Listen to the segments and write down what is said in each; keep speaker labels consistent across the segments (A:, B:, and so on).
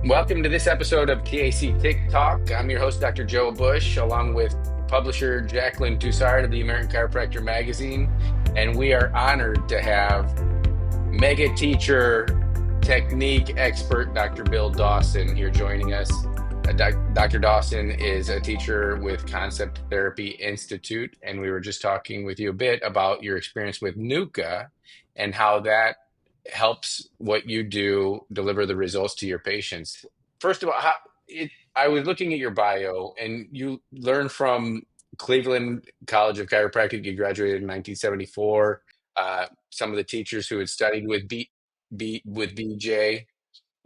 A: Welcome to this episode of TAC Tik Talk. I'm your host, Dr. Joe Busch, along with publisher Jaclyn Touzard of the American Chiropractor magazine. And we are honored to have mega teacher, technique expert, Dr. Bill Dawson here joining us. Dr. Dawson is a teacher with Concept Therapy Institute, and we were just talking with you a bit about your experience with NUCA and how that helps what you do deliver the results to your patients. First of all, I was looking at your bio, and you learned from Cleveland College of Chiropractic. You graduated in 1974. Some of the teachers who had studied with with BJ,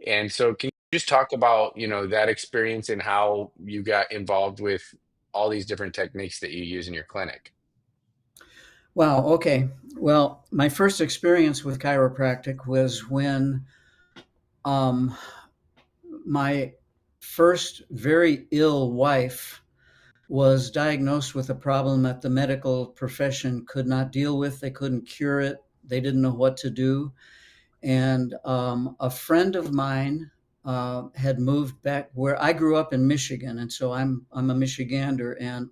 A: and so can you just talk about that experience and how you got involved with all these different techniques that you use in your clinic?
B: Wow. Okay. Well, my first experience with chiropractic was when um, my first very ill wife was diagnosed with a problem that the medical profession could not deal with. They couldn't cure it. They didn't know what to do. And a friend of mine had moved back where I grew up in Michigan, and so I'm a Michigander, and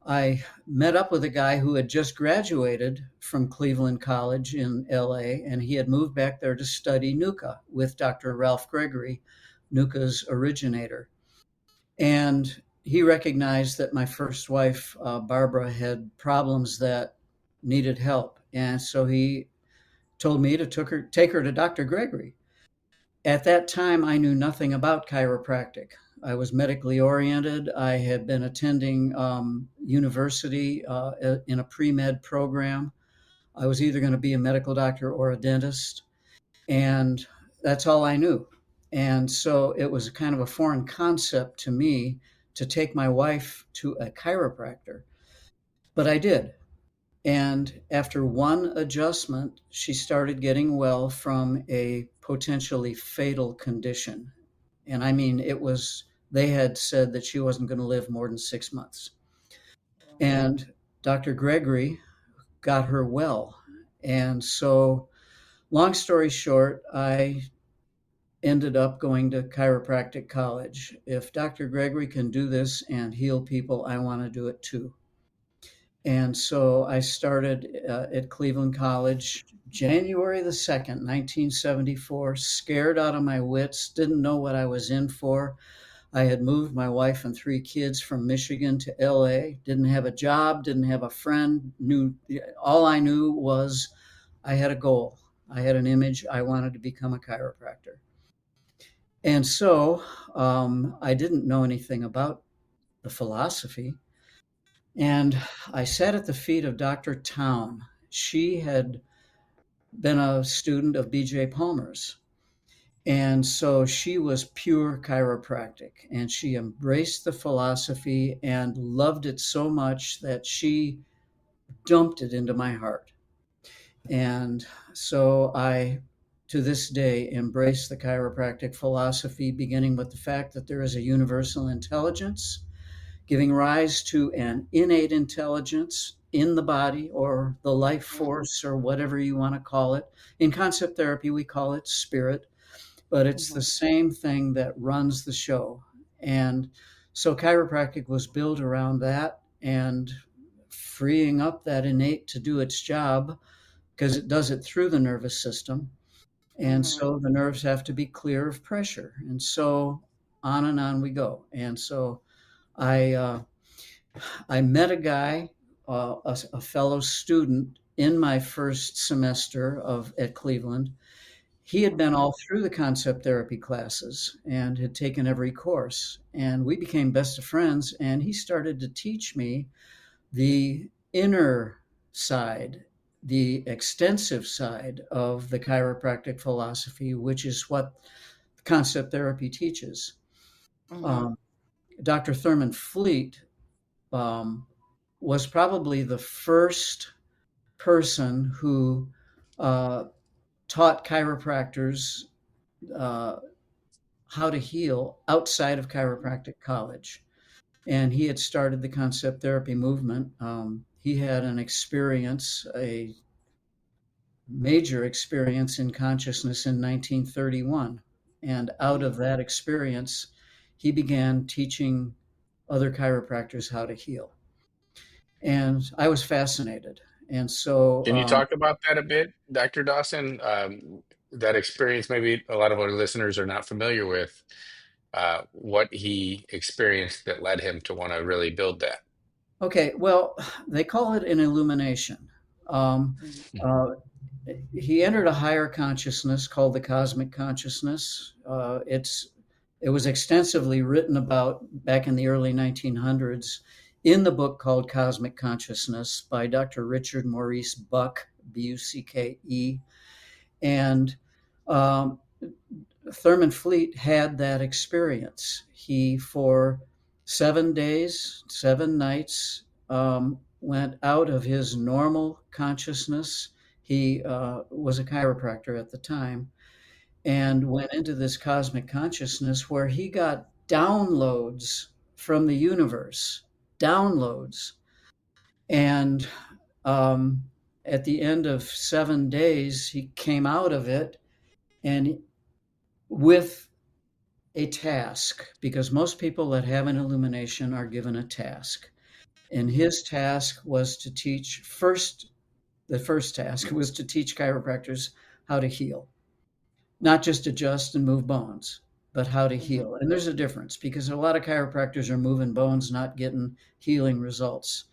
B: I met up with a guy who had just graduated from Cleveland College in LA, and he had moved back there to study NUCA with Dr. Ralph Gregory, NUCA's originator. And he recognized that my first wife, Barbara, had problems that needed help. And so he told me to take her to Dr. Gregory. At that time, I knew nothing about chiropractic. I was medically oriented. I had been attending university in a pre-med program. I was either going to be a medical doctor or a dentist, and that's all I knew. And so it was kind of a foreign concept to me to take my wife to a chiropractor, but I did. And after one adjustment, she started getting well from a potentially fatal condition. And I mean, they had said that she wasn't going to live more than 6 months. And Dr. Gregory got her well. And so, long story short, I ended up going to chiropractic college. If Dr. Gregory can do this and heal people, I want to do it too. And so I started at Cleveland College January the 2nd, 1974, scared out of my wits, didn't know what I was in for. I had moved my wife and three kids from Michigan to LA, didn't have a job, didn't have a friend, all I knew was I had a goal. I had an image. I wanted to become a chiropractor. And so I didn't know anything about the philosophy. And I sat at the feet of Dr. Town. She had been a student of BJ Palmer's. And so she was pure chiropractic, and she embraced the philosophy and loved it so much that she dumped it into my heart. And so I, to this day, embrace the chiropractic philosophy, beginning with the fact that there is a universal intelligence giving rise to an innate intelligence in the body or the life force or whatever you want to call it. In concept therapy, we call it spirit, but it's the same thing that runs the show. And so chiropractic was built around that and freeing up that innate to do its job because it does it through the nervous system. And so the nerves have to be clear of pressure. And so on and on we go. And so I I met a guy, a fellow student in my first semester of at Cleveland. He had been all through the concept therapy classes and had taken every course, and we became best of friends. And he started to teach me the inner side, the extensive side of the chiropractic philosophy, which is what concept therapy teaches.
C: Mhm.
B: Um, Dr. Thurman Fleet um, was probably the first person who uh, taught chiropractors uh, how to heal outside of chiropractic college. And he had started the concept therapy movement. He had a major experience in consciousness in 1931. And out of that experience, he began teaching other chiropractors how to heal. And I was fascinated. And so,
A: Can you talk about that a bit, Dr. Dawson? That experience, maybe a lot of our listeners are not familiar with what he experienced that led him to want to really build that.
B: okay, well, they call it an illumination. Um,
C: Mhm.
B: uh, he entered a higher consciousness called the cosmic consciousness. It was extensively written about back in the early 1900s in the book called Cosmic Consciousness by Dr. Richard Maurice Buck, Bucke. And um, Thurman Fleet had that experience. He, for 7 days, 7 nights, went out of his normal consciousness. He was a chiropractor at the time and went into this cosmic consciousness where he got downloads from the universe, downloads. And um, at the end of 7 days, he came out of it and with a task, because most people that have an illumination are given a task. And his task was to teach first, the first task was to teach chiropractors how to heal, not just adjust and move bones, but how to heal. And there's a difference because a lot of chiropractors are moving bones, not getting healing results.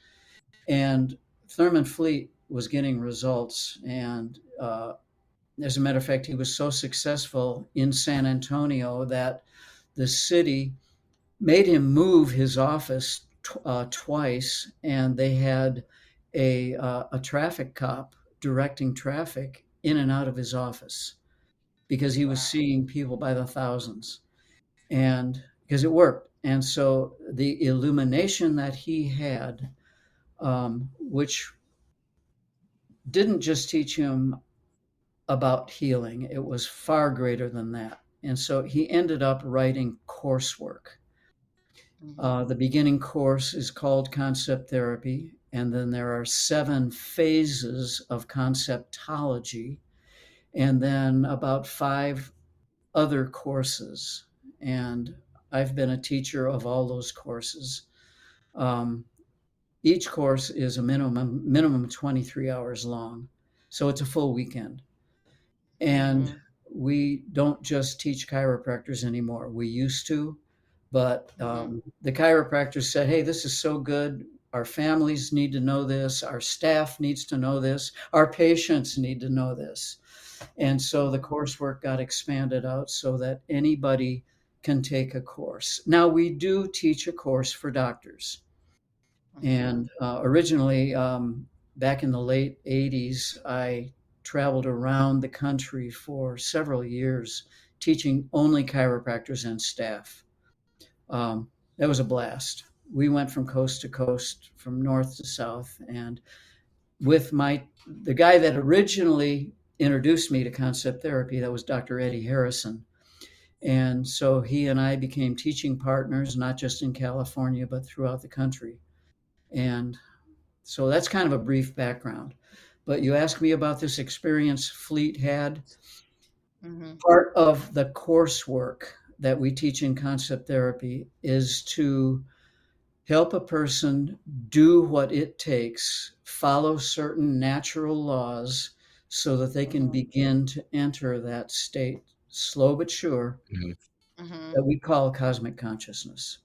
B: And Thurman Fleet was getting results. And as a matter of fact, he was so successful in San Antonio that the city made him move his office twice, and they had a traffic cop directing traffic in and out of his office because he was seeing people by the thousands, and because it worked. And so the illumination that he had, which didn't just teach him about healing, it was far greater than that. And so he ended up writing coursework. The beginning course is called Concept Therapy, and then there are 7 phases of conceptology, and then about 5 other courses. And I've been a teacher of all those courses. Um, each course is a minimum 23 hours long, so it's a full weekend. And we don't just teach chiropractors anymore. We used to, but the chiropractors said, hey, this is so good. Our families need to know this. Our staff needs to know this. Our patients need to know this. And so the coursework got expanded out so that anybody can take a course. Now, we do teach a course for doctors. And originally, back in the late 80s, I traveled around the country for several years teaching only chiropractors and staff. That was a blast. We went from coast to coast, from north to south, and with the guy that originally introduced me to concept therapy, that was Dr. Eddie Harrison. And so he and I became teaching partners, not just in California, but throughout the country. And so that's kind of a brief background. But you asked me about this experience Fleet had. Part of the coursework that we teach in concept therapy is to help a person do what it takes, follow certain natural laws so that they can begin to enter that state, slow but sure, that we call cosmic consciousness.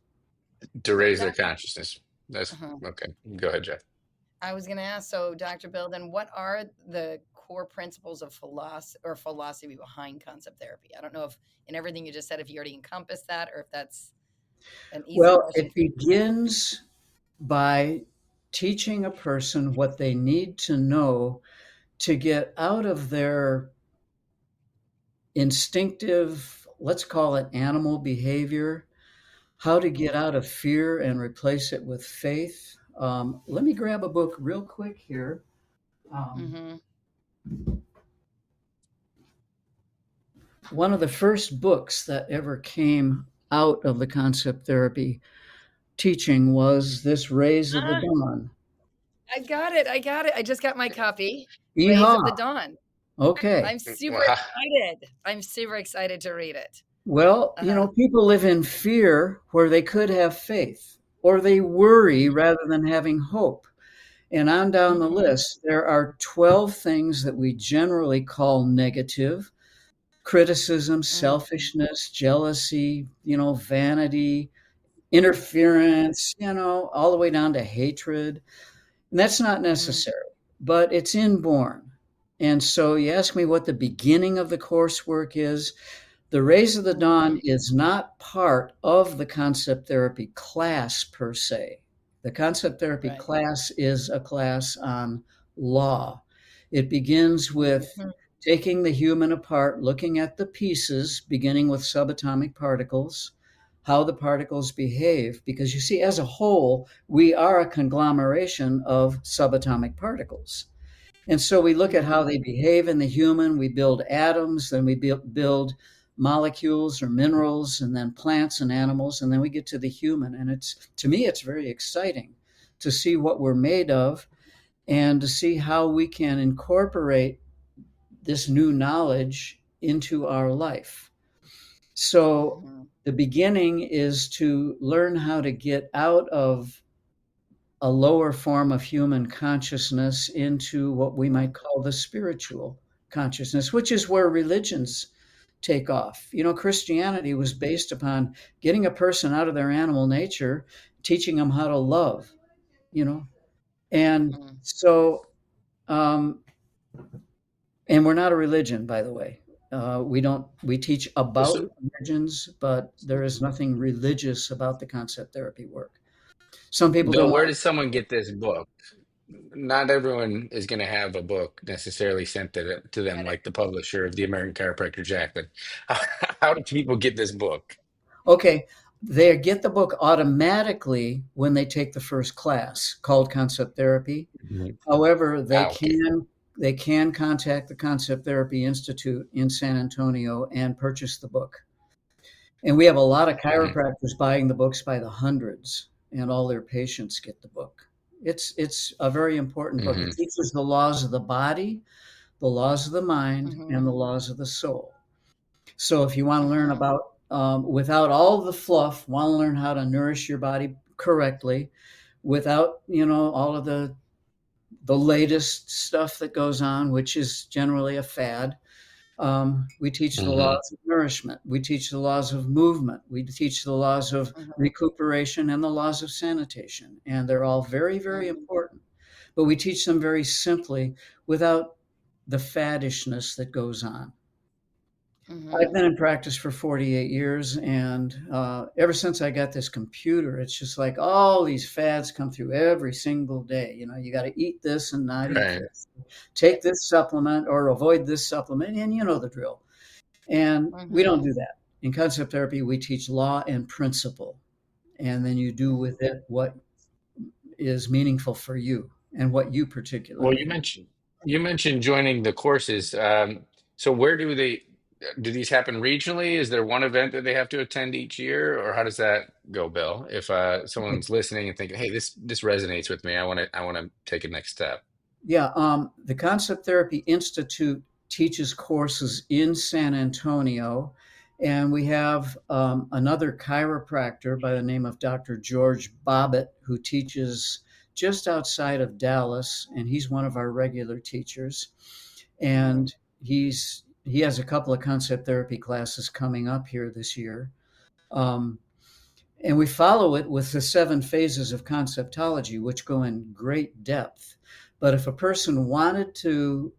A: To raise their consciousness. That's okay. Go ahead, Jeff.
C: I was going to ask, so Dr. Bill, then what are the core principles of philosophy behind concept therapy? I don't know if in everything you just said, if you already encompassed that or if that's an easy question.
B: It begins by teaching a person what they need to know to get out of their instinctive, let's call it animal behavior, how to get out of fear and replace it with faith. Let me grab a book real quick here. One of the first books that ever came out of the concept therapy teaching was this Rays of the Dawn.
C: I got it. I just got my copy.
B: Yeehaw.
C: Rays of the Dawn.
B: Okay.
C: I'm super excited. I'm super excited to read it.
B: Well,
C: Uh-huh.
B: people live in fear where they could have faith, or they worry
C: Mm-hmm.
B: rather than having hope. And on down the
C: Mm-hmm.
B: list, there are 12 things that we generally call negative: criticism,
C: Mm-hmm.
B: selfishness, jealousy, vanity, interference, all the way down to hatred. And that's not
C: Mm-hmm.
B: necessary, but it's inborn. And so you ask me what the beginning of the coursework is. The Rays of the Dawn
C: Mm-hmm.
B: is not part of the concept therapy class per se. The concept therapy
C: Right.
B: class is a class on law. It begins with
C: Mm-hmm.
B: taking the human apart, looking at the pieces, beginning with subatomic particles, how the particles behave, because you see, as a whole, we are a conglomeration of subatomic particles. And so we look at how
C: Mm-hmm.
B: they behave in the human. We build atoms, then we build molecules or minerals, and then plants and animals, and then we get to the human. And to me, it's very exciting to see what we're made of and to see how we can incorporate this new knowledge into our life. So
C: Mm-hmm.
B: the beginning is to learn how to get out of a lower form of human consciousness into what we might call the spiritual consciousness, which is where religions take off. Christianity was based upon getting a person out of their animal nature, teaching them how to love, you know. And
C: Mm-hmm.
B: so, um, and we're not a religion, by the way. We teach about
A: So,
B: religions, but there is nothing religious about the concept therapy work. Some people
A: Bill,
B: don't
A: where
B: want.
A: does someone get this book? Not everyone is going to have a book necessarily sent to them,
C: Got it.
A: like the publisher of the American Chiropractor Jaclyn. How do people get this book?
B: Okay, they get the book automatically when they take the first class called concept therapy.
A: Mhm.
B: However, they
A: Ah, okay.
B: can contact the Concept Therapy Institute in San Antonio and purchase the book. And we have a lot of
A: Hmm.
B: chiropractors buying the books by the hundreds, and all their patients get the book. It's a very important book. It
A: Hmm.
B: teaches the laws of the body, the laws of the mind,
C: Mm-hmm.
B: and the laws of the soul. So if you want to learn
C: Mm-hmm.
B: about, without all the fluff, want to learn how to nourish your body correctly, without all of the latest stuff that goes on, which is generally a fad. We teach the
A: Hmm.
B: laws of nourishment. We teach the laws of movement. We teach the laws of
C: Mm-hmm.
B: recuperation and the laws of sanitation. And they're all very, very
C: Mm-hmm.
B: important. But we teach them very simply without the faddishness that goes on. I've
C: Mm-hmm.
B: been in practice for 48 years, and ever since I got this computer, it's just like all these fads come through every single day. You got to eat this and not eat
A: Right.
B: this, take this supplement or avoid this supplement, and you know the drill. And we don't
C: Mm-hmm.
B: do that. In concept therapy, we teach law and principle, and then you do with it what is meaningful for you and what you
A: Well,
B: particularly need.
A: you mentioned joining the courses. So where do these happen regionally? Is there one event that they have to attend each year, or how does that go, Bill? If someone's listening and thinking, "Hey, this resonates with me. I want to take a next step."
B: Yeah, the Concept Therapy Institute teaches courses in San Antonio, and we have another chiropractor by the name of Dr. George Bobbitt who teaches just outside of Dallas, and he's one of our regular teachers.
C: Mm-hmm.
B: And he has a couple of concept therapy classes coming up here this year. Um, and we follow it with the 7 phases of conceptology, which go in great depth. But if a person wanted to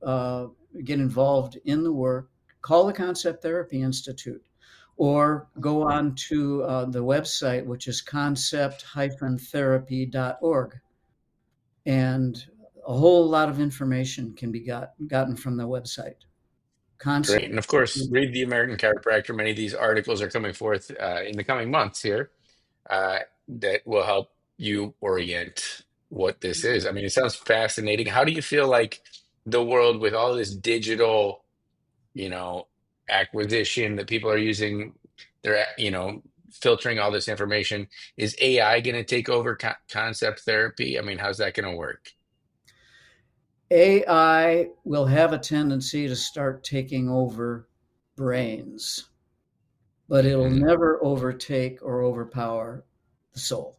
B: get involved in the work, call the Concept Therapy Institute or go on to the website, which is concept-therapy.org. And a whole lot of information can be gotten from the website. Concept.
A: Great. And of course, read the American Chiropractor. Many of these articles are coming forth in the coming months here that will help you orient what this is. I mean, it sounds fascinating. How do you feel like the world with all this digital, you know, acquisition that people are using, they're, filtering all this information, is AI going to take over concept therapy? I mean, how's that going to work?
B: AI will have a tendency to start taking over brains. but it'll
A: Hmm.
B: never overtake or overpower the soul.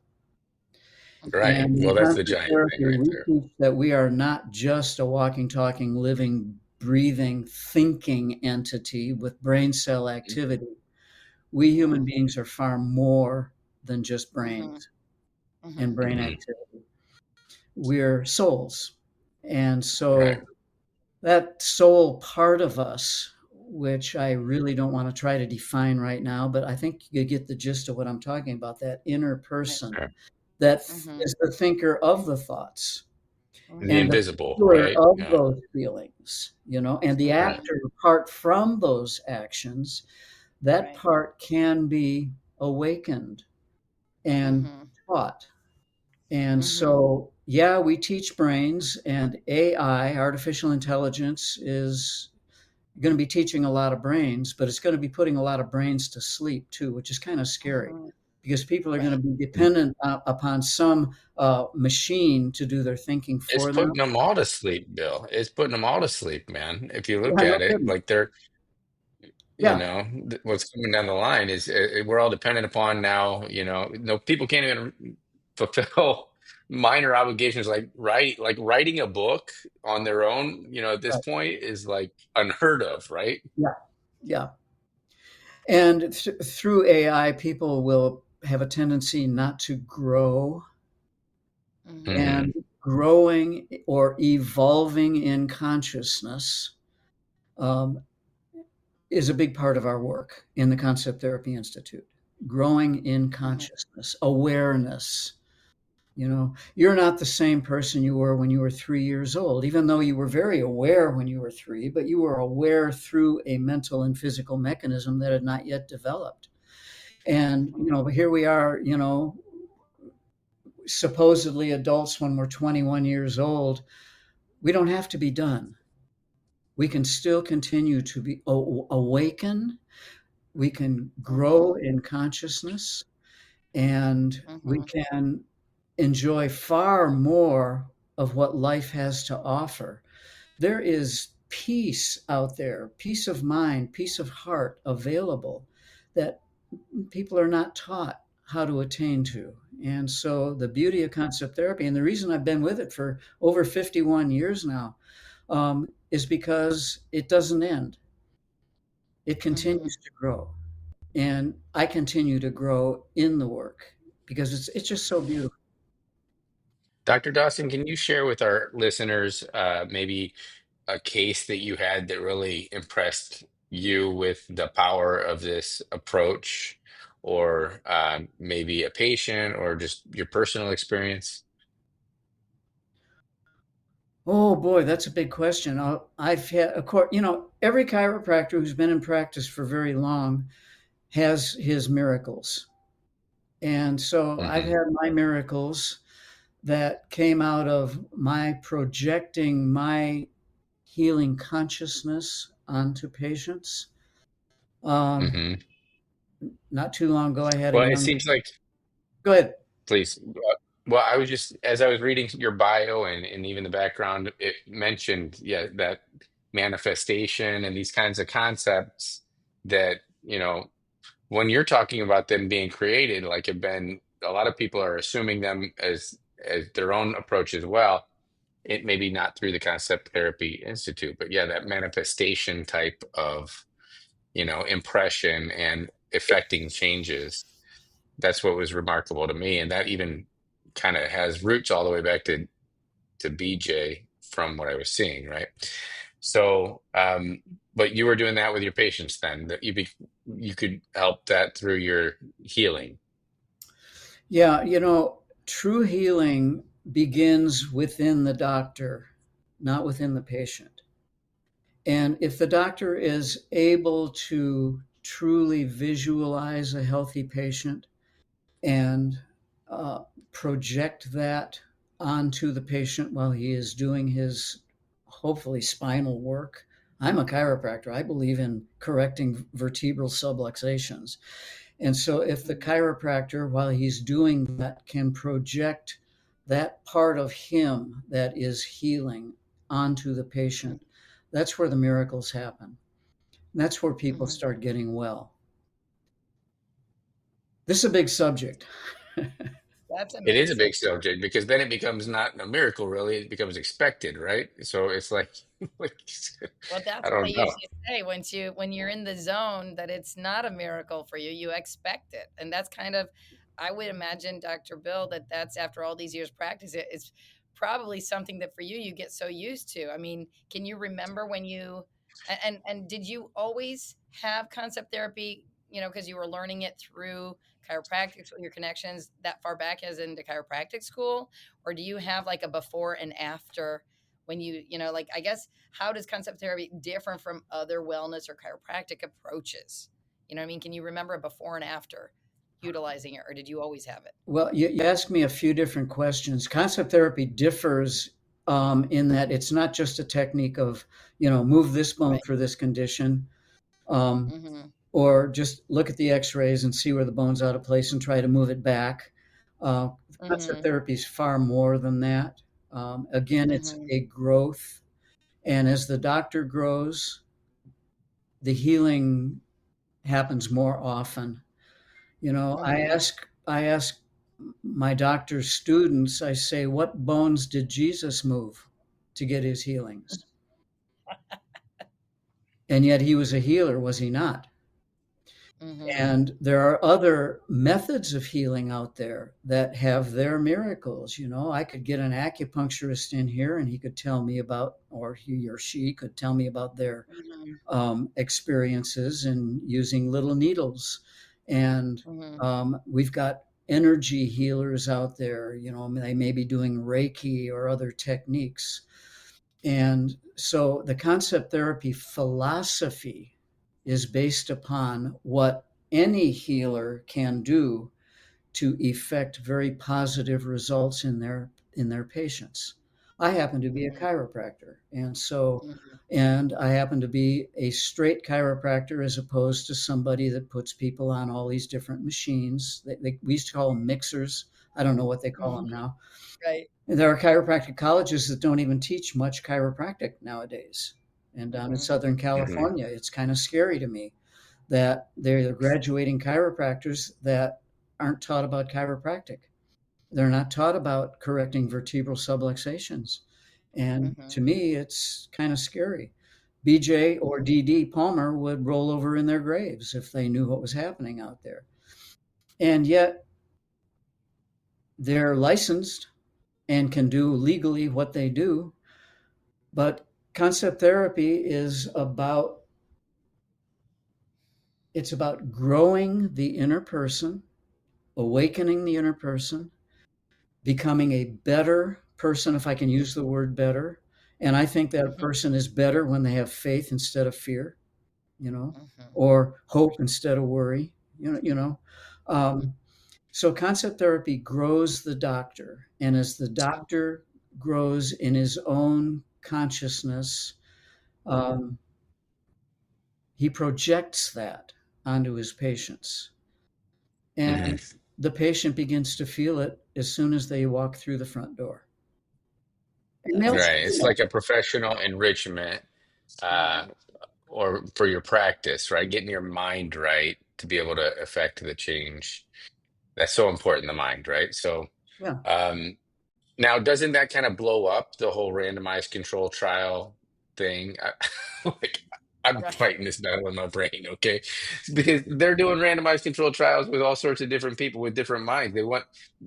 A: Right.
B: And in
A: Well, that's the
B: concept
A: giant thing
B: therapy,
A: right
B: we
A: there.
B: teach that we are not just a walking, talking, living, breathing, thinking entity with brain cell activity. We human
C: Mhm.
B: beings are far more than just
C: Mhm.
B: brains and
C: Mhm.
B: brain
A: Hmm.
B: activity. We're souls. And
A: Right.
B: so that soul part of us, which I really don't want to try to define right now, but I think you get the gist of what I'm talking about, that inner
C: Right.
B: person
A: Right.
B: that
C: Mhm.
B: is the thinker of the thoughts
A: The
C: Mhm.
B: and the
A: invisible,
B: feeler
A: right?
B: of
A: Yeah.
B: those feelings, and the
A: Right.
C: Mhm.
B: actor apart from those actions, that
C: Right.
B: part can be awakened and
C: Mhm.
B: taught. And
C: Mhm.
B: so, yeah, we teach brains, and AI, artificial intelligence, is going to be teaching a lot of brains, but it's going to be putting a lot of brains to sleep too, which is kind of scary
C: Mhm.
B: because people are going to
C: Right.
B: be dependent upon some machine to do their thinking
A: It's
B: for
A: putting
B: them.
A: them all to sleep, Bill. It's putting them all to sleep, man. If you look
B: Yeah, no
A: at it,
B: kidding.
A: like they're,
B: Yeah,
A: what's coming down the line is we're all dependent upon now, no, people can't even fulfill minor obligations like writing a book on their own, at this
B: right.
A: point is like unheard of, right?
B: Yeah, yeah. And through AI, people will have a tendency not to grow,
C: Mhm.
A: Hmm.
B: and growing or evolving in consciousness um, is a big part of our work in the Concept Therapy Institute. Growing in
C: Mhm.
B: consciousness, awareness. You're not the same person you were when you were 3 years old, even though you were very aware when you were three, but you were aware through a mental and physical mechanism that had not yet developed. And,
C: Mhm.
B: here we are, supposedly adults when we're 21 years old. We don't have to be done. We can still continue to be awaken. We can grow
C: Mhm.
B: in consciousness, and we
C: Mhm.
B: can enjoy far more of what life has to offer. There is peace out there, peace of mind, peace of heart available that people are not taught how to attain to. And so the beauty of concept therapy, and the reason I've been with it for over 51 years now, is because it doesn't end. It
C: Mhm.
B: continues to grow. And I continue to grow in the work because it's just so beautiful.
A: Dr. Dawson, can you share with our listeners maybe a case that you had that really impressed you with the power of this approach, or maybe a patient, or just your personal experience?
B: Oh boy, that's a big question. I've had, of course, every chiropractor who's been in practice for very long has his miracles. And so I've
A: Hmm.
B: had my miracles that came out of my projecting my healing consciousness onto patients. Um,
A: Hmm.
B: Not too long ago, I had a
A: Well, it
B: young.
A: seems like,
B: Go ahead.
A: please. Well, I was just, as I was reading your bio and even the background, it mentioned, yeah, that manifestation and these kinds of concepts that, when you're talking about them being created, like have been, a lot of people are assuming them as their own approach as well. It maybe not through the Concept Therapy Institute, but yeah, that manifestation type of, impression and affecting changes. That's what was remarkable to me, and that even kind of has roots all the way back to BJ from what I was seeing, right? So, but you were doing that with your patients then, that you could help that through your healing.
B: Yeah, true healing begins within the doctor, not within the patient. And if the doctor is able to truly visualize a healthy patient and uh, project that onto the patient while he is doing his hopefully spinal work. I'm a chiropractor. I believe in correcting vertebral subluxations. And so, if the
C: Mhm.
B: chiropractor, while he's doing that, can project that part of him that is healing onto the patient, that's where the miracles happen. That's where people
C: Mhm.
B: start getting well. This is a big subject.
C: That's
A: It is a
C: amazing.
A: big subject because then it becomes not a miracle, really. It becomes expected, right? So it's like, like
C: Well, that's
A: I
C: what they
A: don't know.
C: usually say when you're in the zone that it's not a miracle for you, you expect it. And that's kind of I would imagine, Dr. Bill, that that's after all these years practice it's probably something that for you you get so used to. I mean, can you remember when you and did you always have concept therapy, because you were learning it through chiropractic school, your connections that far back as into chiropractic school, or do you have like a before and after when like I guess how does concept therapy differ from other wellness or chiropractic approaches? You know what I mean? Can you remember a before and after utilizing it, or did you always have it?
B: Well, you asked me a few different questions. Concept therapy differs in that it's not just a technique of, move this bone
C: Right.
B: for this condition, um,
C: Mm-hmm.
B: or just look at the x-rays and see where the bone's out of place and try to move it back. Concept
C: Mm-hmm.
B: therapy is far more than that. Again, it's
C: Mm-hmm.
B: a growth. And as the doctor grows, the healing happens more often.
C: Mm-hmm.
B: I ask my doctor's students, I say, what bones did Jesus move to get his healings? And yet he was a healer, was he not?
C: Mm-hmm.
B: And there are other methods of healing out there that have their miracles. I could get an acupuncturist in here and he could tell me about, or he or she could tell me about their
C: Mm-hmm.
B: experiences in using little needles. And
C: Mm-hmm.
B: we've got energy healers out there. They may be doing Reiki or other techniques. And so the concept therapy philosophy is based upon what any healer can do to effect very positive results in their patients. I happen to be a chiropractor,
C: Mm-hmm.
B: and I happen to be a straight chiropractor as opposed to somebody that puts people on all these different machines. We used to call them mixers. I don't know what they call
C: Mm-hmm.
B: them now.
C: Right.
B: And there are chiropractic colleges that don't even teach much chiropractic nowadays. And down in
C: Mm-hmm.
B: Southern
A: Hmm.
B: California, it's kind of scary to me that they're graduating chiropractors that aren't taught about chiropractic. They're not taught about correcting vertebral subluxations. And
C: Mm-hmm.
B: to me, it's kind of scary. BJ or DD Palmer would roll over in their graves if they knew what was happening out there. And yet they're licensed and can do legally what they do. But concept therapy it's about growing the inner person, awakening the inner person, becoming a better person, if I can use the word better. And I think that a
C: Mm-hmm.
B: person is better when they have faith instead of fear, you know,
C: Mm-hmm.
B: or hope instead of worry, you know. Um, so concept therapy grows the doctor. And as the doctor grows in his own consciousness, um, he projects that onto his patients.
A: Hmm.
B: And the patient begins to feel it as soon as they walk through the front door. And
C: That's
B: they'll
A: Right.
B: say
A: It's
C: amazing.
A: like
B: it.
A: a professional enrichment, uh,
C: Mm-hmm.
A: or for your practice, right? Getting your mind right to be able to affect the change. That's so important, the mind, right? So,
B: Yeah.
A: um, now, doesn't that kind of blow up the whole randomized control trial thing? Like, I'm
C: Right.
A: fighting this battle in my brain, okay? Because they're doing randomized control trials with all sorts of different people with different minds.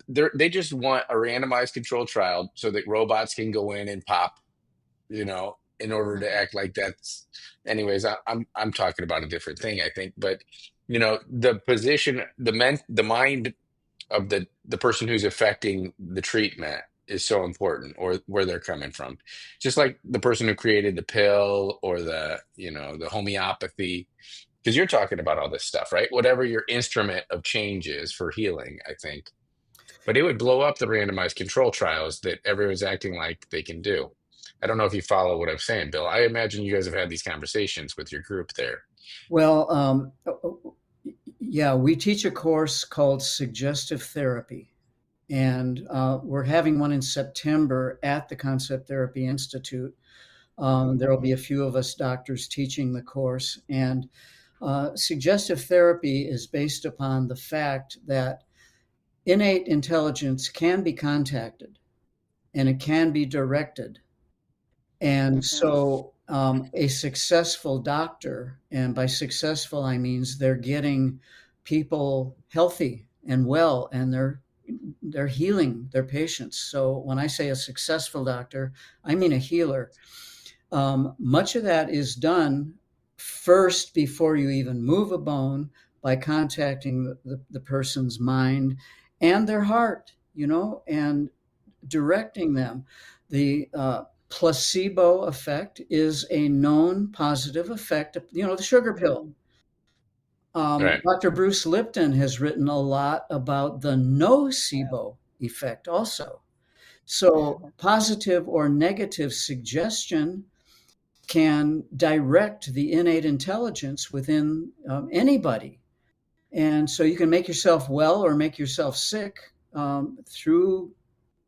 A: They just want a randomized control trial so that robots can go in and pop, in order to
C: Mm-hmm.
A: act like that's. Anyways, I'm talking about a different thing, I think. But the position, the mind of the person who's affecting the treatment is so important, or where they're coming from, just like the person who created the pill or the homeopathy, because you're talking about all this stuff, right? Whatever your instrument of change is for healing, I think. But it would blow up the randomized control trials that everyone's acting like they can do. I don't know if you follow what I'm saying, Bill. I imagine you guys have had these conversations with your group there.
B: Well, yeah, we teach a course called suggestive therapy. And we're having one in September at the Concept Therapy Institute. There will be a few of us doctors teaching the course. And Suggestive therapy is based upon the fact that innate intelligence can be contacted and it can be directed. And
C: Mm-hmm.
B: so a successful doctor, and by successful, I means they're getting people healthy and well, and they're healing their patients. So when I say a successful doctor, I mean a healer. Much of that is done first before you even move a bone by contacting the person's mind and their heart, and directing them. The placebo effect is a known positive effect, the sugar pill.
A: Right.
B: Dr. Bruce Lipton has written a lot about the nocebo effect also. So, positive or negative suggestion can direct the innate intelligence within anybody. And so you can make yourself well or make yourself sick through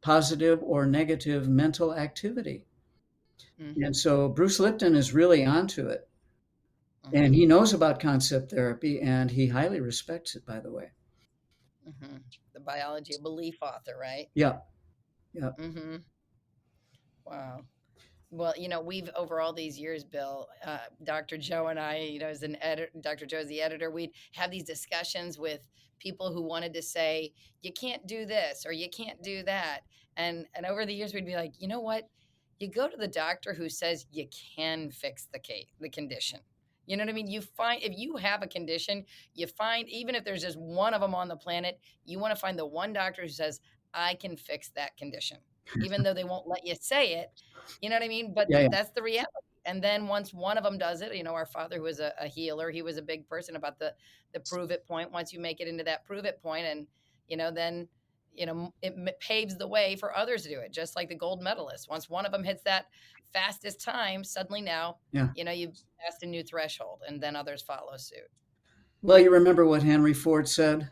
B: positive or negative mental activity.
C: Mm-hmm.
B: And so Bruce Lipton is really onto it. And he knows about concept therapy and he highly respects it, by the way.
C: Mm-hmm. The biology of belief author, right?
B: Yeah. Yeah.
C: Mm-hmm. Wow. Well, we've over all these years, Bill, Dr. Joe and I, as an editor, Dr. Joe is the editor, we'd have these discussions with people who wanted to say, you can't do this or you can't do that. And over the years, we'd be like, you know what? You go to the doctor who says you can fix the condition. You know what I mean? You find if you have a condition, you find even if there's just one of them on the planet, you want to find the one doctor who says, I can fix that condition, even though they won't let you say it. You know what I mean? But
B: Yeah.
C: that's the reality. And then once one of them does it, our father who was a healer, he was a big person about the prove it point. Once you make it into that prove it point, and then it paves the way for others to do it. Just like the gold medalist, once one of them hits that fastest time, suddenly now you've passed a new threshold, and then others follow suit.
B: Well, you remember what Henry Ford said?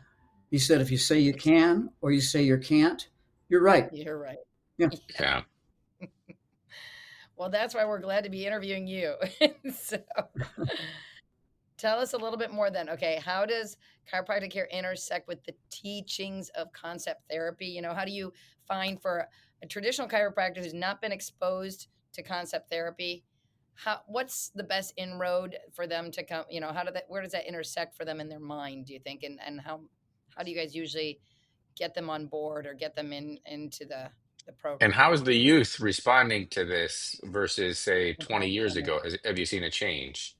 B: He said, if you say you can or you say you can't, you're right.
C: You're right.
B: Yeah.
A: Yeah.
C: Well, that's why we're glad to be interviewing you. So tell us a little bit more then. Okay, how does chiropractic care intersect with the teachings of concept therapy? How do you find for a traditional chiropractor who's not been exposed to concept therapy, what's the best inroad for them to come? Where does that intersect for them in their mind, do you think? And how do you guys usually get them on board or get them into the program?
A: And how is the youth responding to this versus, say, 20 years ago? Have you seen a change?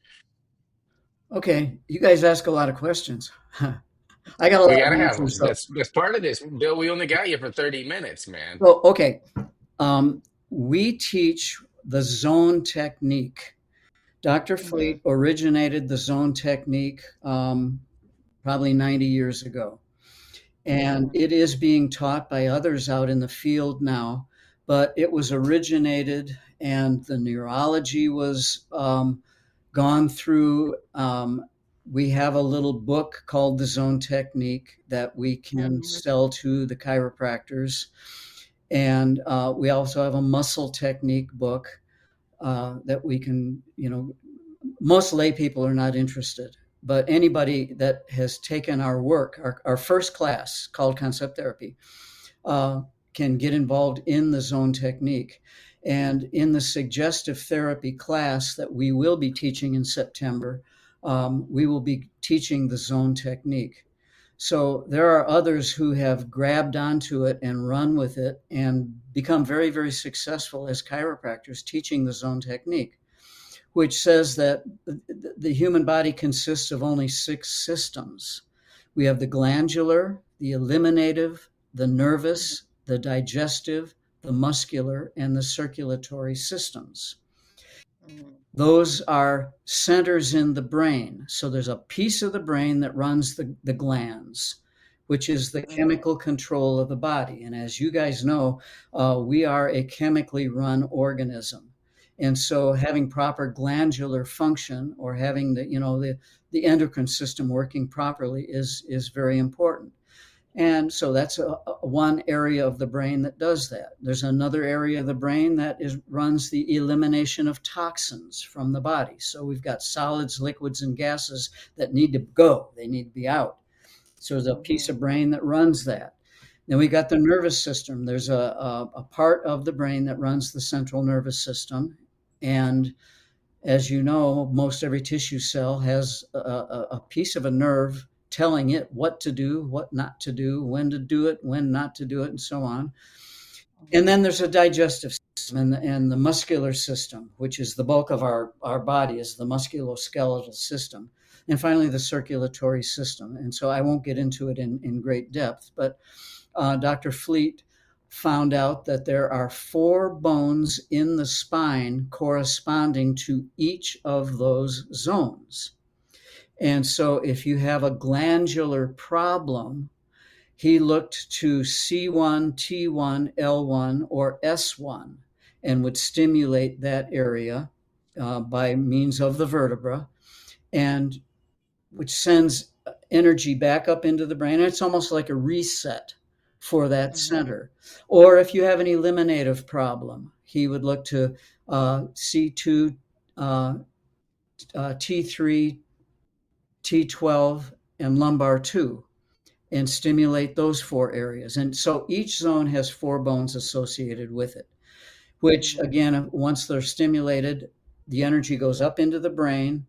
B: Okay, you guys ask a lot of questions. I got a
A: We
B: lot
A: gotta
B: of
A: have
B: answers
A: them.
B: though.
A: That's part of this, Bill. We only got you for 30 minutes, man.
B: Well, okay. We teach the zone technique. Dr. Fleet originated the zone technique probably 90 years ago. And it is being taught by others out in the field now, but it was originated and the neurology was gone through. We have a little book called the Zone Technique that we can sell to the chiropractors. And we also have a muscle technique book that we can, most lay people are not interested, but anybody that has taken our work, our first class called Concept Therapy, can get involved in the zone technique. And in the suggestive therapy class that we will be teaching in September, we will be teaching the zone technique. So there are others who have grabbed onto it and run with it and become very, very successful as chiropractors teaching the zone technique, which says that the human body consists of only 6 systems. We have the glandular, the eliminative, the nervous, the digestive, the muscular, and the circulatory systems. Those are centers in the brain. So there's a piece of the brain that runs the glands, which is the chemical control of the body. And as you guys know, we are a chemically run organism. And so having proper glandular function or having the endocrine system working properly is very important. And so that's one area of the brain that does that. There's another area of the brain that runs the elimination of toxins from the body. So we've got solids, liquids, and gases that need to go. They need to be out. So there's a piece of brain that runs that. Then we got the nervous system. There's a part of the brain that runs the central nervous system. And as you know, most every tissue cell has a piece of a nerve telling it what to do, what not to do, when to do it, when not to do it, and so on. And then there's a digestive system and the muscular system, which is the bulk of our body, is the musculoskeletal system. And finally, the circulatory system. And so I won't get into it in great depth, but Dr. Fleet found out that there are 4 bones in the spine corresponding to each of those zones. And so if you have a glandular problem, he looked to C1, T1, L1, or S1 and would stimulate that area by means of the vertebra, and which sends energy back up into the brain. And it's almost like a reset for that center. Or if you have an eliminative problem, he would look to C2, T3, T12, and lumbar 2 and stimulate those 4 areas. And so each zone has 4 bones associated with it, which again, once they're stimulated, the energy goes up into the brain,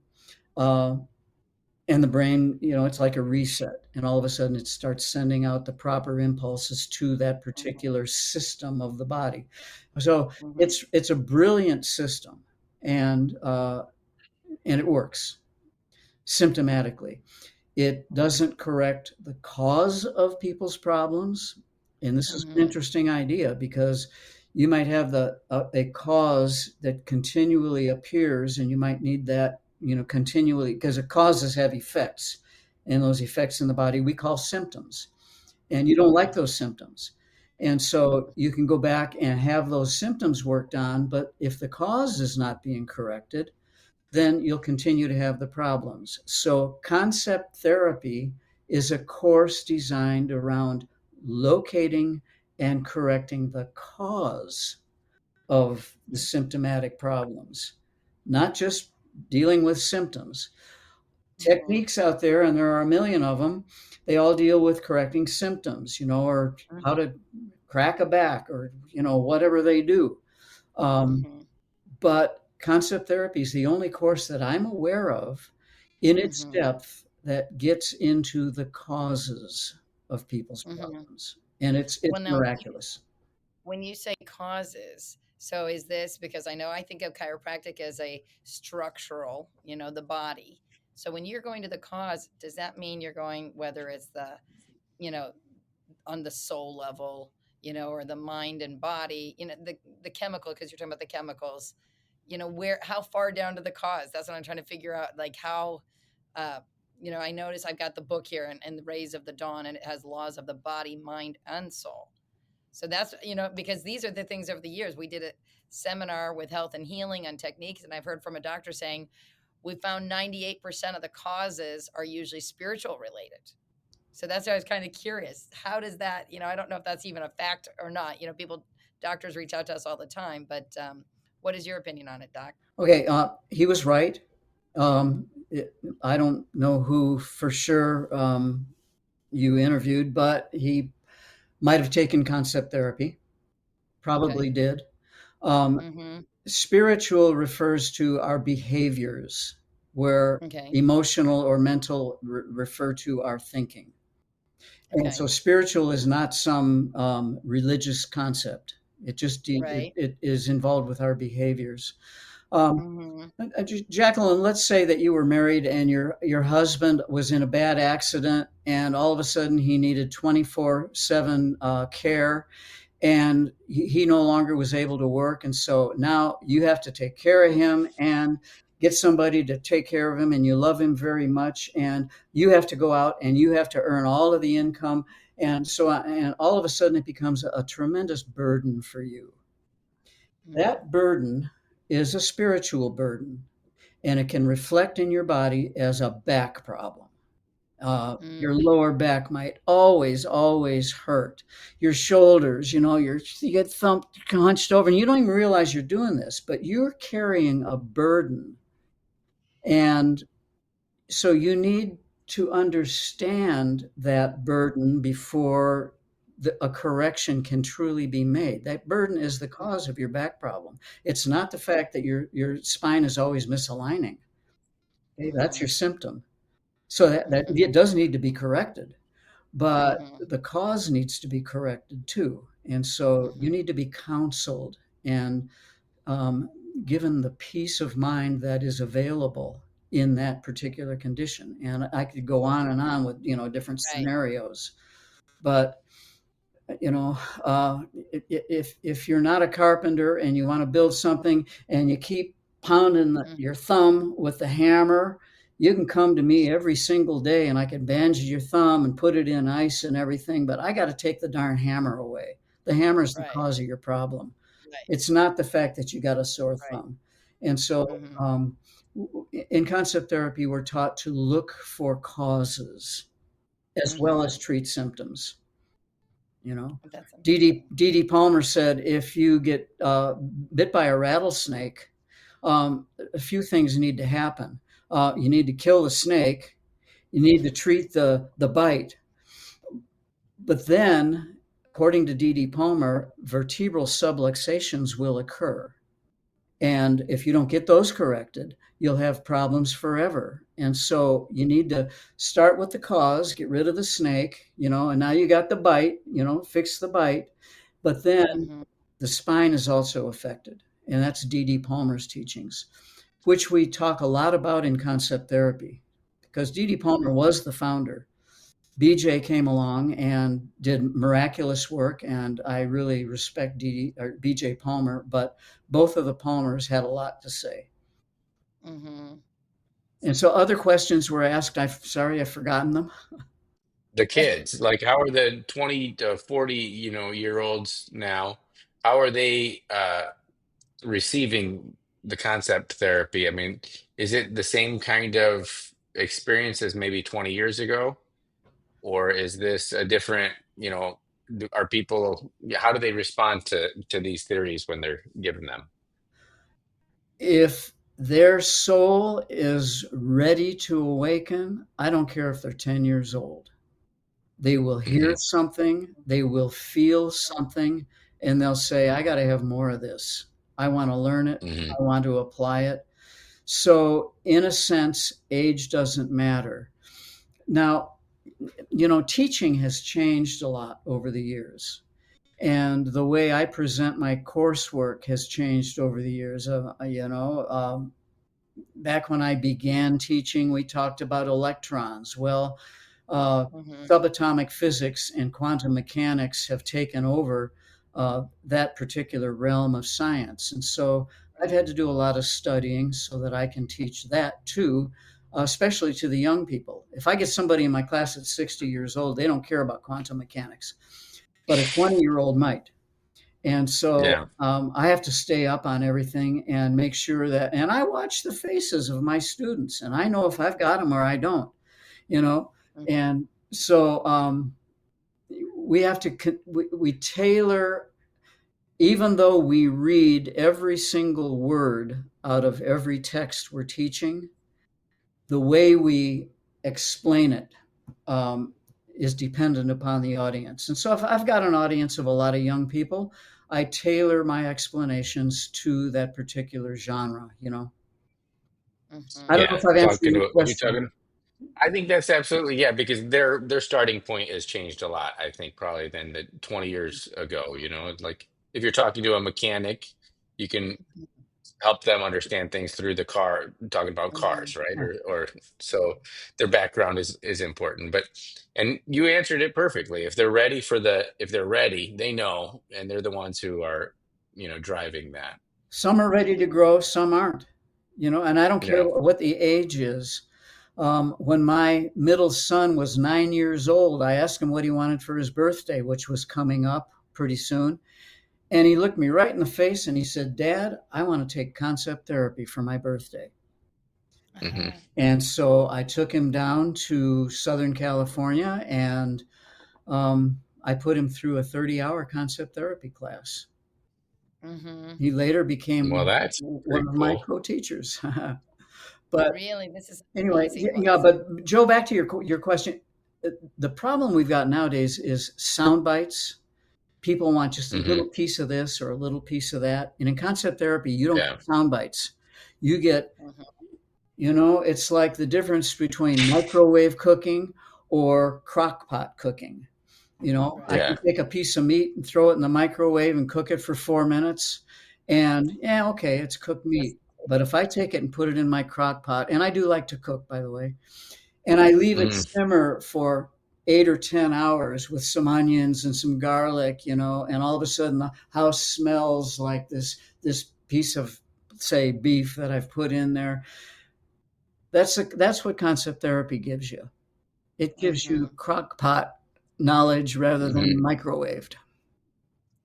B: and the brain, it's like a reset. And all of a sudden it starts sending out the proper impulses to that particular system of the body. So it's a brilliant system, and it works symptomatically. It doesn't correct the cause of people's problems. And this is an interesting idea, because you might have a cause that continually appears, and you might need that, continually, because causes have effects, and those effects in the body we call symptoms. And you don't like those symptoms. And so you can go back and have those symptoms worked on, but if the cause is not being corrected, then you'll continue to have the problems. So concept therapy is a course designed around locating and correcting the cause of the symptomatic problems, not just dealing with symptoms. Techniques out there, and there are a million of them, they all deal with correcting symptoms, or how to crack a back, or, whatever they do. But concept therapy is the only course that I'm aware of in its depth that gets into the causes of people's problems. And it's miraculous.
C: When you say causes, so is this, because I think of chiropractic as a structural, the body. So when you're going to the cause, does that mean you're going, whether it's the, on the soul level, or the mind and body, the chemical, because you're talking about the chemicals, how far down to the cause? That's what I'm trying to figure out. Like how, I notice I've got the book here and the Rays of the Dawn, and it has laws of the body, mind, and soul. So that's, because these are the things over the years. We did a seminar with health and healing on techniques, and I've heard from a doctor saying, we found 98% of the causes are usually spiritual related. So that's why I was kind of curious. How does that, I don't know if that's even a fact or not. Doctors reach out to us all the time, but what is your opinion on it, Doc?
B: Okay, he was right. I don't know who for sure you interviewed, but he might have taken concept therapy, probably did. Spiritual refers to our behaviors, where emotional or mental refer to our thinking. And so spiritual is not some religious concept. It just it is involved with our behaviors. Jaclyn, let's say that you were married and your husband was in a bad accident, and all of a sudden he needed 24/7 care, and he no longer was able to work. And so now you have to take care of him and get somebody to take care of him, and you love him very much, and you have to go out and you have to earn all of the income. And so, and all of a sudden it becomes a tremendous burden for you. That burden is a spiritual burden, and it can reflect in your body as a back problem. Your
C: Mm.
B: lower back might always hurt. Your shoulders, you get thumped, hunched over, and you don't even realize you're doing this, but you're carrying a burden. And so you need to understand that burden before a correction can truly be made. That burden is the cause of your back problem. It's not the fact that your spine is always misaligning. Okay, that's your
C: Mhm.
B: symptom. So that
C: Mhm.
B: it does need to be corrected, but
C: Mhm.
B: the cause needs to be corrected too. And so you
C: Mhm.
B: need to be counseled and um, given the peace of mind that is available in that particular condition. And I could go on and on with different
C: Right.
B: scenarios, but you know, if you're not a carpenter and you want to build something and you keep pounding
C: Mm.
B: your thumb with the hammer, you can come to me every single day and I can bandage your thumb and put it in ice and everything, but I got to take the darn hammer away. The hammer is the
C: Right.
B: cause of your problem.
C: Right.
B: It's not the fact that you got a sore
C: Right.
B: thumb. And so,
C: Mhm.
B: in concept therapy, we're taught to look for causes as well as
C: Mhm.
B: treat symptoms. You know,
C: That's
B: Dee
C: interesting.
B: Dee Palmer said if you get bit by a rattlesnake, a few things need to happen. You need to kill the snake. You need to treat the bite. But then, according to Dee Dee Palmer, vertebral subluxations will occur. And if you don't get those corrected, you'll have problems forever. And so you need to start with the cause, get rid of the snake, and now you got the bite, fix the bite. But then
C: Mhm.
B: the spine is also affected. And that's D.D. Palmer's teachings, which we talk a lot about in concept therapy because D.D. Palmer
C: Mhm.
B: was the founder. BJ came along and did miraculous work, and I really respect BJ Palmer, but both of the Palmers had a lot to say.
C: Mhm.
B: And so other questions were asked. I'm sorry, I've forgotten them.
A: The kids, like how are the 20 to 40, year olds now? How are they receiving the concept therapy? I mean, is it the same kind of experience as maybe 20 years ago? Or is this a different, are people, yeah, how do they respond to these theories when they're given them?
B: If their soul is ready to awaken, I don't care if they're 10 years old. They will hear
A: Hmm.
B: something, they will feel something, and they'll say, I got to have more of this. I want to learn it,
A: Hmm.
B: I want to apply it. So, in a sense, age doesn't matter. Now, teaching has changed a lot over the years. And the way I present my coursework has changed over the years. Back when I began teaching, we talked about electrons. Well,
C: Mhm.
B: subatomic physics and quantum mechanics have taken over that particular realm of science. And so I've
C: Right.
B: had to do a lot of studying so that I can teach that too, especially to the young people. If I get somebody in my class that's 60 years old, they don't care about quantum mechanics, but a 20-year-old might. And so
A: Yeah.
B: I have to stay up on everything and make sure that, and I watch the faces of my students and I know if I've got them or I don't, you know.
C: Mhm.
B: And so we have to, we tailor, even though we read every single word out of every text we're teaching, the way we explain it um, is dependent upon the audience. And so if I've got an audience of a lot of young people, I tailor my explanations to that particular genre. I don't know
C: Mhm.
A: Yeah.
B: if I've answered
A: Talking
B: your
A: to what you're
B: question.
A: talking. I think that's absolutely, yeah, because their starting point has changed a lot, I think, probably than the 20 years ago, like if you're talking to a mechanic, you can help them understand things through the car, talking about
C: Mhm.
A: cars, right? Or so their background is important. But and you answered it perfectly. If they're ready, they know, and they're the ones who are, driving that.
B: Some are ready to grow, some aren't. And I don't care
A: Yeah.
B: what the age is. When my middle son was 9 years old, I asked him what he wanted for his birthday, which was coming up pretty soon. And he looked me right in the face and he said, Dad, I want to take concept therapy for my birthday.
A: Hmm.
B: And so I took him down to Southern California, and I put him through a 30-hour concept therapy class.
C: Mm-hmm.
B: He later
A: Well,
B: became
A: that's pretty
B: one of my
A: cool.
B: co-teachers. But
C: Really, this is
B: anyway,
C: amazing.
B: yeah, but Joe, back to your question. The problem we've got nowadays is sound bites. People want just a
A: Hmm.
B: little piece of this or a little piece of that. And in concept therapy, you don't
A: Yeah.
B: get sound bites. You get,
C: Mhm.
B: it's like the difference between microwave cooking or crock pot cooking. I
C: Right.
B: can
A: Yeah.
B: take a piece of meat and throw it in the microwave and cook it for 4 minutes. And yeah, okay, it's cooked
C: Just
B: meat. But if I take it and put it in my crock pot, and I do like to cook, by the way, and I leave it
A: Mm.
B: simmer for 8 or 10 hours with some onions and some garlic, and all of a sudden the house smells like this piece of, say, beef that I've put in there. That's what concept therapy gives you. It gives you
C: Mm-hmm.
B: crock pot knowledge rather than
A: Hmm.
B: microwaved.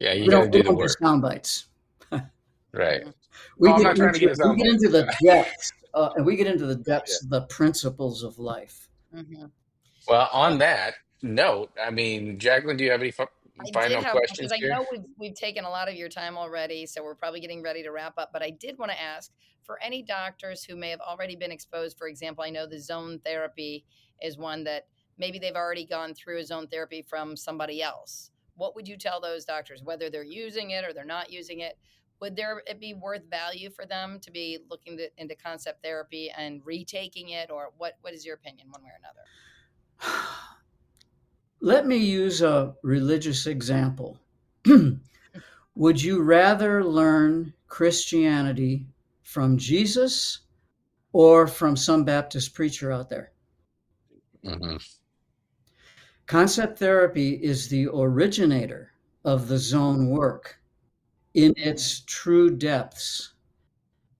A: Yeah, you
B: We
A: got
B: don't
A: to
B: we
A: do the
B: don't do
A: work.
B: sound bites.
A: Right.
C: Mm-hmm.
A: Oh, I'm not trying to get us
B: We
A: on
B: get
A: bite.
B: into the depths, and we get into the
A: Yeah.
B: depths of the principles of life.
C: Mm-hmm.
A: Well, on
C: Well,
A: that note, I mean, Jacqueline, do you have any
C: I did
A: final
C: have one because
A: questions
C: I
A: here?
C: know we've taken a lot of your time already, so we're probably getting ready to wrap up. But I did want to ask for any doctors who may have already been exposed. For example, I know the zone therapy is one that maybe they've already gone through a zone therapy from somebody else. What would you tell those doctors, whether they're using it or they're not using it? Would it be worth value for them to be looking into concept therapy and retaking it, or what is your opinion, one way or another?
B: Let me use a religious example. Would you rather learn Christianity from Jesus or from some Baptist preacher out there?
A: Hmm.
B: Concept therapy is the originator of the zone work in
C: Mm-hmm.
B: its true depths.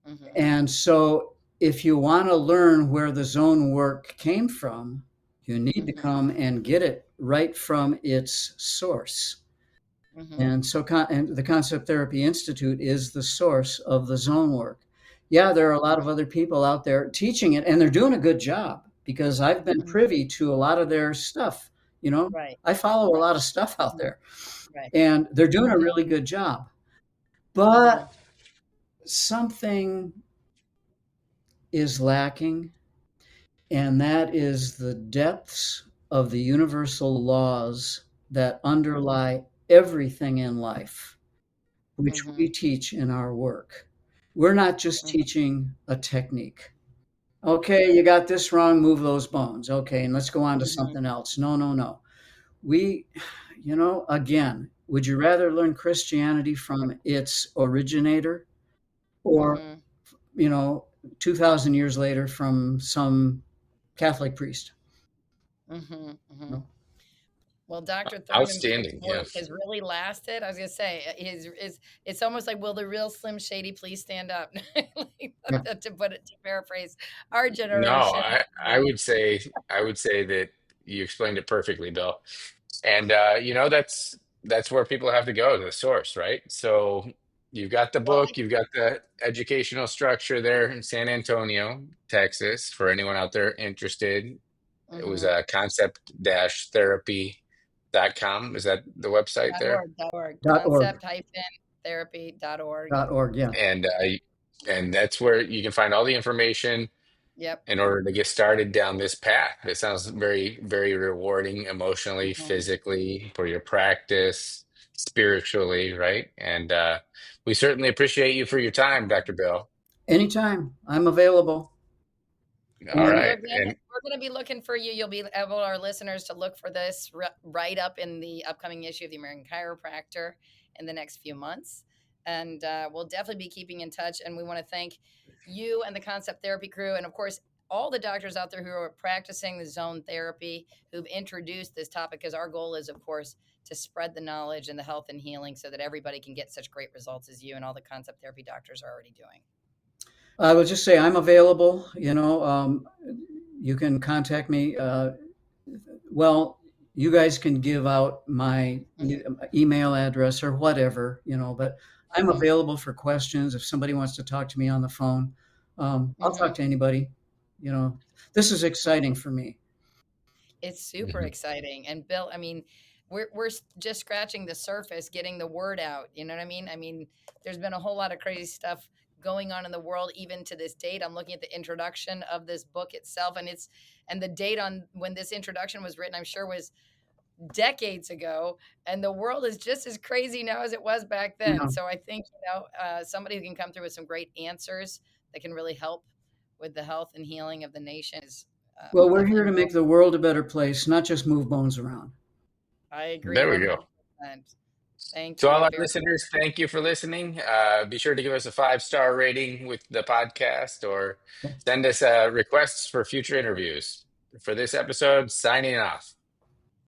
C: Mm-hmm.
B: And so, if you want to learn where the zone work came from, you need to
C: Mm-hmm.
B: come and get it right from its source.
C: Mm-hmm.
B: And so, and the Concept Therapy Institute is the source of the zone work. Yeah, there are a lot of other people out there teaching it, and they're doing a good job because I've been
C: Mm-hmm.
B: privy to a lot of their stuff.
C: Right.
B: I follow a
C: Right.
B: lot of stuff out
C: Mhm.
B: there,
C: Right.
B: and they're doing a
C: Mhm.
B: really good job.
C: Mhm.
B: But something is lacking, and that is the depths of the universal laws that underlie everything in life, which we
C: Mhm.
B: teach in our work. We're not just
C: Mhm.
B: teaching a technique. Okay, you got this wrong, move those bones. Okay, and let's go on to
C: Mhm.
B: something else. No, no, no. We, again, would you rather learn Christianity from its originator or,
C: Mhm.
B: you know, 2,000 years later from some Catholic priest?
C: Mhm. Mhm.
B: No.
C: Well, Dr. Thurman Fleet's
A: Outstanding. Yeah.
C: work has really lasted. I was gonna say, it's almost like, will the real Slim Shady please stand up?
B: Yeah.
C: To paraphrase our
A: No,
C: generation.
A: I would say that you explained it perfectly, Bill. And that's where people have to go to the source, right? So you've got the
C: Well,
A: book, you've got the educational structure there in San Antonio, Texas, for anyone out there interested. It was
C: mhm.
A: concept-therapy.com. Is that the website there?
C: .org.
B: .org.
C: Concept-therapy.org.
B: .org. Yeah.
A: And that's where you can find all the information
C: Yep.
A: in order to get started down this path. It sounds very, very rewarding emotionally,
C: Mhm.
A: physically, for your practice, spiritually, right? And we certainly appreciate you for your time, Dr. Bill.
B: Anytime. I'm available.
A: All
C: And
B: And
A: right. And
C: we're gonna be looking for you. You'll be able, our listeners, to look for this right up in the upcoming issue of the American Chiropractor in the next few months. And we'll definitely be keeping in touch. And we want to thank you and the Concept Therapy crew, and of course all the doctors out there who are practicing the zone therapy, who've introduced this topic, because our goal is, of course, to spread the knowledge and the health and healing so that everybody can get such great results as you and all the concept therapy doctors are already doing.
B: I will just say I'm available. You can contact me. Well, you guys can give out my email address or whatever, but I'm
C: Mhm.
B: available for questions. If somebody wants to talk to me on the phone, I'll talk
C: Mhm.
B: to anybody. This is exciting for me.
C: It's super exciting. And Bill, I mean, we're just scratching the surface, getting the word out. You know what I mean? I mean, there's been a whole lot of crazy stuff going on in the world, even to this date. I'm looking at the introduction of this book itself, and the date on when this introduction was written, I'm sure was decades ago, and the world is just as crazy now as it was back then.
B: Yeah.
C: So I think, somebody who can come through with some great answers that can really help with the health and healing of the nation is
B: Well, we're
C: definitely
B: here to
C: more.
B: make the world a better place, not just move bones around.
C: I agree
A: There we go.
C: 100%. Thank
A: To all
C: you
A: our
C: very
A: listeners, thank you for listening. Be sure to give us a 5-star rating with the podcast or send us requests for future interviews. For this episode, signing off.